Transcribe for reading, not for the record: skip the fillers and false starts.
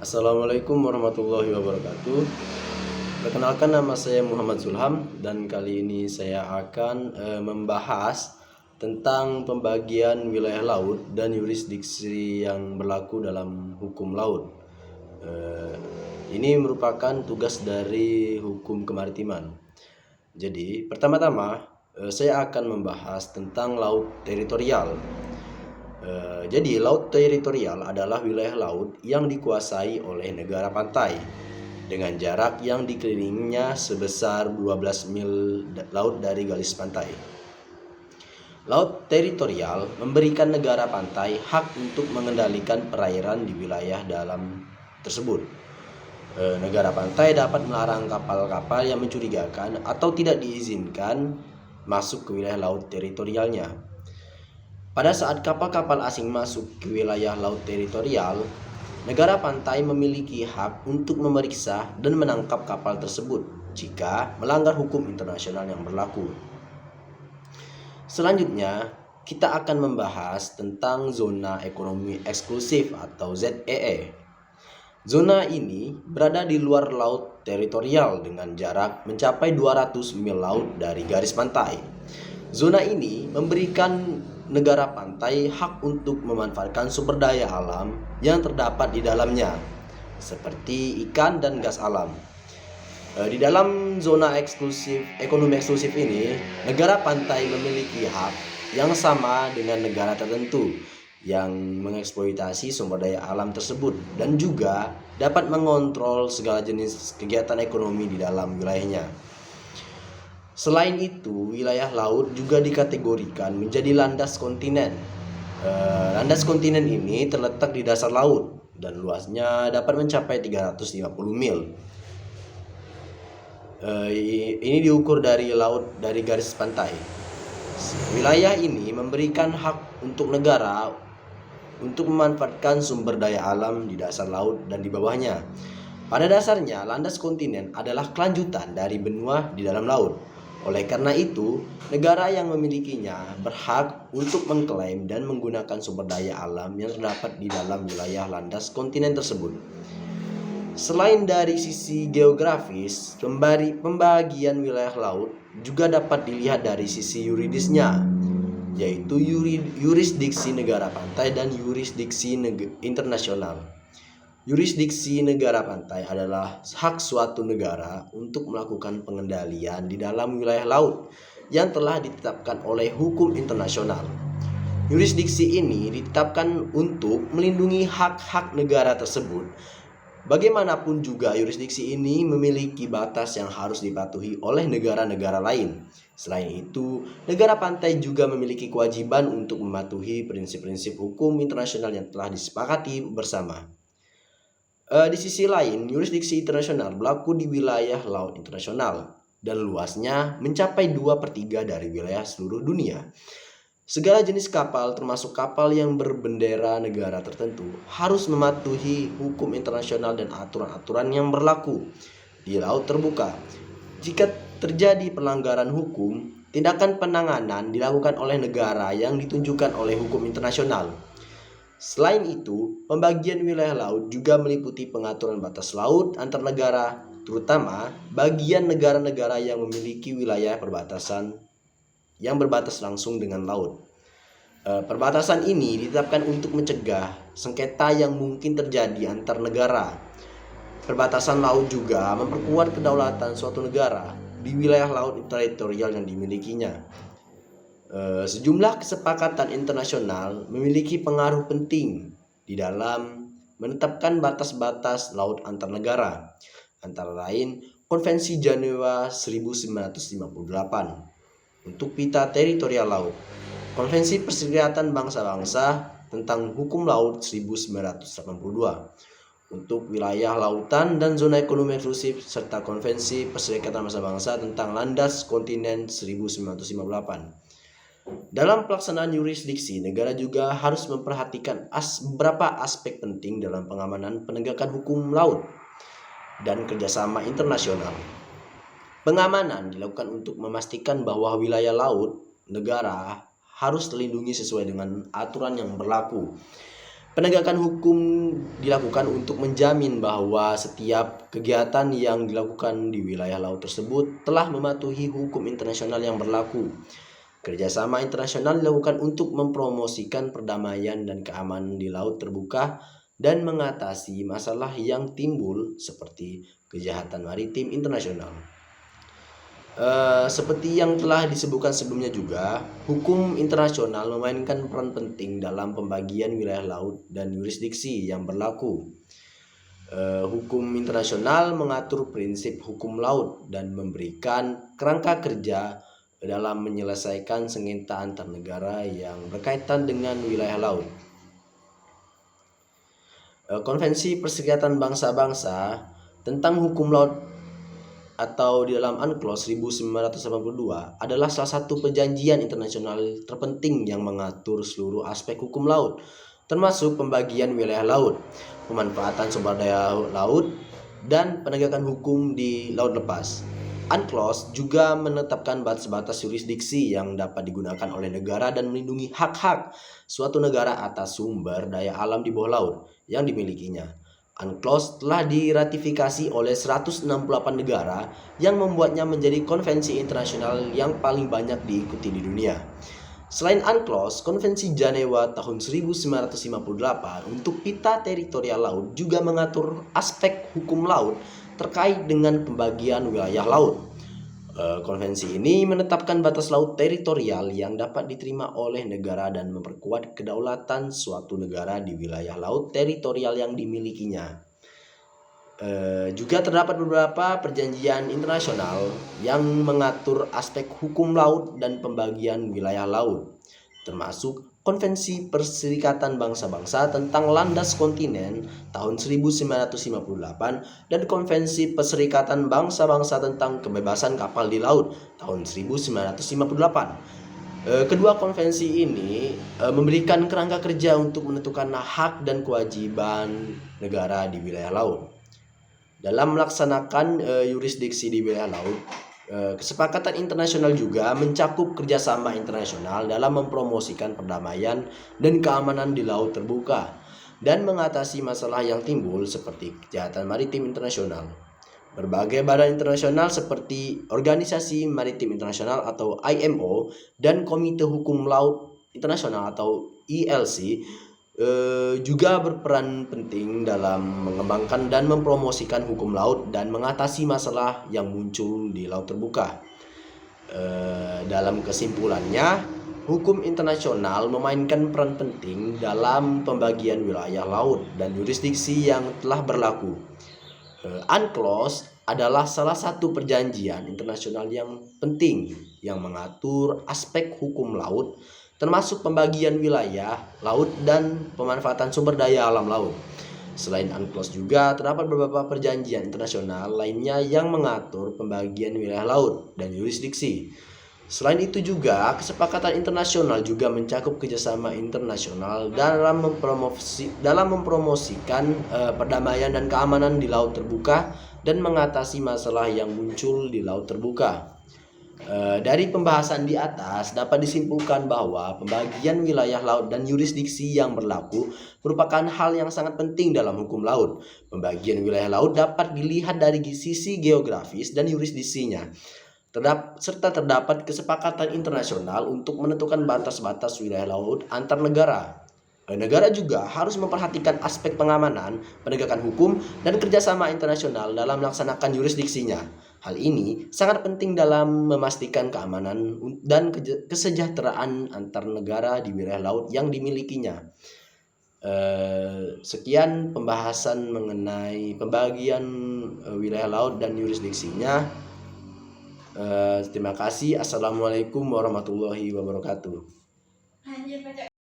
Assalamualaikum warahmatullahi wabarakatuh. Perkenalkan, nama saya Muhammad Zulham dan kali ini saya akan membahas tentang pembagian wilayah laut dan yurisdiksi yang berlaku dalam hukum laut. Ini merupakan tugas dari hukum kemaritiman. Jadi, pertama-tama saya akan membahas tentang laut teritorial. Jadi laut teritorial adalah wilayah laut yang dikuasai oleh negara pantai dengan jarak yang dikelilinginya sebesar 12 mil laut dari garis pantai. Laut teritorial memberikan negara pantai hak untuk mengendalikan perairan di wilayah dalam tersebut. Negara pantai dapat melarang kapal-kapal yang mencurigakan atau tidak diizinkan masuk ke wilayah laut teritorialnya. Pada saat kapal-kapal asing masuk ke wilayah laut teritorial, negara pantai memiliki hak untuk memeriksa dan menangkap kapal tersebut jika melanggar hukum internasional yang berlaku. Selanjutnya, kita akan membahas tentang zona ekonomi eksklusif atau ZEE. Zona ini berada di luar laut teritorial dengan jarak mencapai 200 mil laut dari garis pantai. Zona ini memberikan negara pantai hak untuk memanfaatkan sumber daya alam yang terdapat di dalamnya, seperti ikan dan gas alam. Di dalam zona ekonomi eksklusif ini, negara pantai memiliki hak yang sama dengan negara tertentu yang mengeksploitasi sumber daya alam tersebut dan juga dapat mengontrol segala jenis kegiatan ekonomi di dalam wilayahnya. Selain itu, wilayah laut juga dikategorikan menjadi landas kontinen. Landas kontinen ini terletak di dasar laut dan luasnya dapat mencapai 350 mil. Ini diukur dari laut dari garis pantai. Wilayah ini memberikan hak untuk negara untuk memanfaatkan sumber daya alam di dasar laut dan di bawahnya. Pada dasarnya, landas kontinen adalah kelanjutan dari benua di dalam laut. Oleh karena itu, negara yang memilikinya berhak untuk mengklaim dan menggunakan sumber daya alam yang terdapat di dalam wilayah landas kontinen tersebut. Selain dari sisi geografis, pembagian wilayah laut juga dapat dilihat dari sisi yuridisnya, yaitu yurisdiksi negara pantai dan yurisdiksi internasional. Yurisdiksi negara pantai adalah hak suatu negara untuk melakukan pengendalian di dalam wilayah laut yang telah ditetapkan oleh hukum internasional. Yurisdiksi ini ditetapkan untuk melindungi hak-hak negara tersebut. Bagaimanapun juga, yurisdiksi ini memiliki batas yang harus dipatuhi oleh negara-negara lain. Selain itu, negara pantai juga memiliki kewajiban untuk mematuhi prinsip-prinsip hukum internasional yang telah disepakati bersama. Di sisi lain, yurisdiksi internasional berlaku di wilayah laut internasional dan luasnya mencapai 2/3 dari wilayah seluruh dunia. Segala jenis kapal, termasuk kapal yang berbendera negara tertentu, harus mematuhi hukum internasional dan aturan-aturan yang berlaku di laut terbuka. Jika terjadi pelanggaran hukum, tindakan penanganan dilakukan oleh negara yang ditunjukkan oleh hukum internasional. Selain itu, pembagian wilayah laut juga meliputi pengaturan batas laut antar negara, terutama bagian negara-negara yang memiliki wilayah perbatasan yang berbatas langsung dengan laut. Perbatasan ini ditetapkan untuk mencegah sengketa yang mungkin terjadi antar negara. Perbatasan laut juga memperkuat kedaulatan suatu negara di wilayah laut teritorial yang dimilikinya. Sejumlah kesepakatan internasional memiliki pengaruh penting di dalam menetapkan batas-batas laut antar negara, antara lain Konvensi Jenewa 1958 untuk pita teritorial laut, Konvensi Perserikatan Bangsa-Bangsa tentang Hukum Laut 1982 untuk wilayah lautan dan zona ekonomi eksklusif, serta Konvensi Perserikatan Bangsa-Bangsa tentang landas kontinen 1958. Dalam pelaksanaan yurisdiksi, negara juga harus memperhatikan beberapa aspek penting dalam pengamanan penegakan hukum laut dan kerjasama internasional. Pengamanan dilakukan untuk memastikan bahwa wilayah laut negara harus terlindungi sesuai dengan aturan yang berlaku. Penegakan hukum dilakukan untuk menjamin bahwa setiap kegiatan yang dilakukan di wilayah laut tersebut telah mematuhi hukum internasional yang berlaku. Kerjasama internasional dilakukan untuk mempromosikan perdamaian dan keamanan di laut terbuka dan mengatasi masalah yang timbul seperti kejahatan maritim internasional. Seperti yang telah disebutkan sebelumnya juga, hukum internasional memainkan peran penting dalam pembagian wilayah laut dan yurisdiksi yang berlaku. Hukum internasional mengatur prinsip hukum laut dan memberikan kerangka kerja dalam menyelesaikan sengketa antar negara yang berkaitan dengan wilayah laut. Konvensi Perserikatan Bangsa-Bangsa tentang Hukum Laut atau di dalam UNCLOS 1982 adalah salah satu perjanjian internasional terpenting yang mengatur seluruh aspek hukum laut, termasuk pembagian wilayah laut, pemanfaatan sumber daya laut, dan penegakan hukum di laut lepas. UNCLOS juga menetapkan batas-batas yurisdiksi yang dapat digunakan oleh negara dan melindungi hak-hak suatu negara atas sumber daya alam di bawah laut yang dimilikinya. UNCLOS telah diratifikasi oleh 168 negara yang membuatnya menjadi konvensi internasional yang paling banyak diikuti di dunia. Selain UNCLOS, Konvensi Jenewa tahun 1958 untuk pita teritorial laut juga mengatur aspek hukum laut terkait dengan pembagian wilayah laut. Konvensi ini menetapkan batas laut teritorial yang dapat diterima oleh negara dan memperkuat kedaulatan suatu negara di wilayah laut teritorial yang dimilikinya. Juga terdapat beberapa perjanjian internasional yang mengatur aspek hukum laut dan pembagian wilayah laut, termasuk Konvensi Perserikatan Bangsa-Bangsa tentang Landas Kontinen tahun 1958 dan Konvensi Perserikatan Bangsa-Bangsa tentang Kebebasan Kapal di Laut tahun 1958. Kedua konvensi ini memberikan kerangka kerja untuk menentukan hak dan kewajiban negara di wilayah laut. Dalam melaksanakan yurisdiksi di wilayah laut, kesepakatan internasional juga mencakup kerjasama internasional dalam mempromosikan perdamaian dan keamanan di laut terbuka dan mengatasi masalah yang timbul seperti kejahatan maritim internasional. Berbagai badan internasional seperti Organisasi Maritim Internasional atau IMO dan Komite Hukum Laut Internasional atau ILC juga berperan penting dalam mengembangkan dan mempromosikan hukum laut dan mengatasi masalah yang muncul di laut terbuka. Dalam kesimpulannya, hukum internasional memainkan peran penting dalam pembagian wilayah laut dan yurisdiksi yang telah berlaku. UNCLOS adalah salah satu perjanjian internasional yang penting yang mengatur aspek hukum laut, termasuk pembagian wilayah laut dan pemanfaatan sumber daya alam laut. Selain UNCLOS juga terdapat beberapa perjanjian internasional lainnya yang mengatur pembagian wilayah laut dan yurisdiksi. Selain itu juga, kesepakatan internasional juga mencakup kerjasama internasional dalam mempromosikan perdamaian dan keamanan di laut terbuka dan mengatasi masalah yang muncul di laut terbuka. Dari pembahasan di atas dapat disimpulkan bahwa pembagian wilayah laut dan yurisdiksi yang berlaku merupakan hal yang sangat penting dalam hukum laut. Pembagian wilayah laut dapat dilihat dari sisi geografis dan yurisdiksinya, serta terdapat kesepakatan internasional untuk menentukan batas-batas wilayah laut antar negara. Negara juga harus memperhatikan aspek pengamanan, penegakan hukum, dan kerjasama internasional dalam melaksanakan yurisdiksinya. Hal ini sangat penting dalam memastikan keamanan dan kesejahteraan antar negara di wilayah laut yang dimilikinya. Sekian pembahasan mengenai pembagian wilayah laut dan yurisdiksinya. Terima kasih. Assalamualaikum warahmatullahi wabarakatuh.